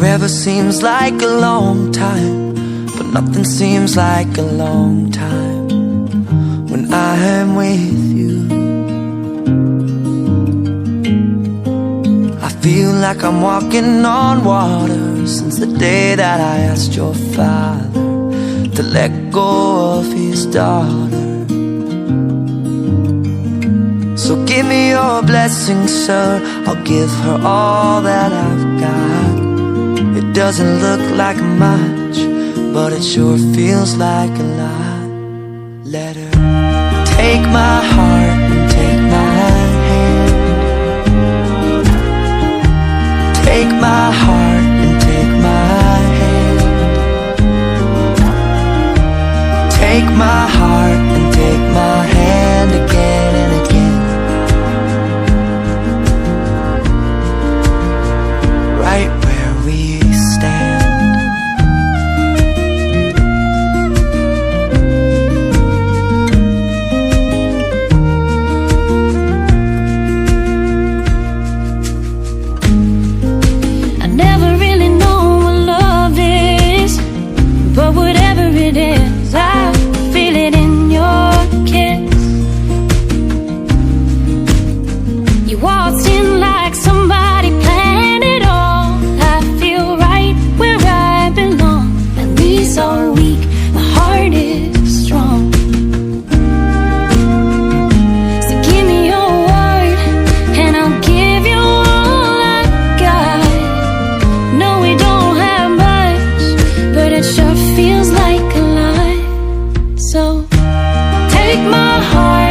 Forever seems like a long time, but nothing seems like a long time when I am with you. I feel like I'm walking on water since the day that I asked your father to let go of his daughter. So give me your blessing, sir, I'll give her all that I've got. It doesn't look like much, but it sure feels like a lot. Let her take my heart and take my hand. Take my heart and take my hand. Take my heart and take my hand again and again. Right where we stand. I never really know what love is, but whatever it is, I feel it in your kiss. You walked in like somebody planned it all. I feel right where I belong. My knees are weak, my heart is strong. So give me your word and I'll give you all I got. No, we don't have much, but it sure feels like a lot. So take my heart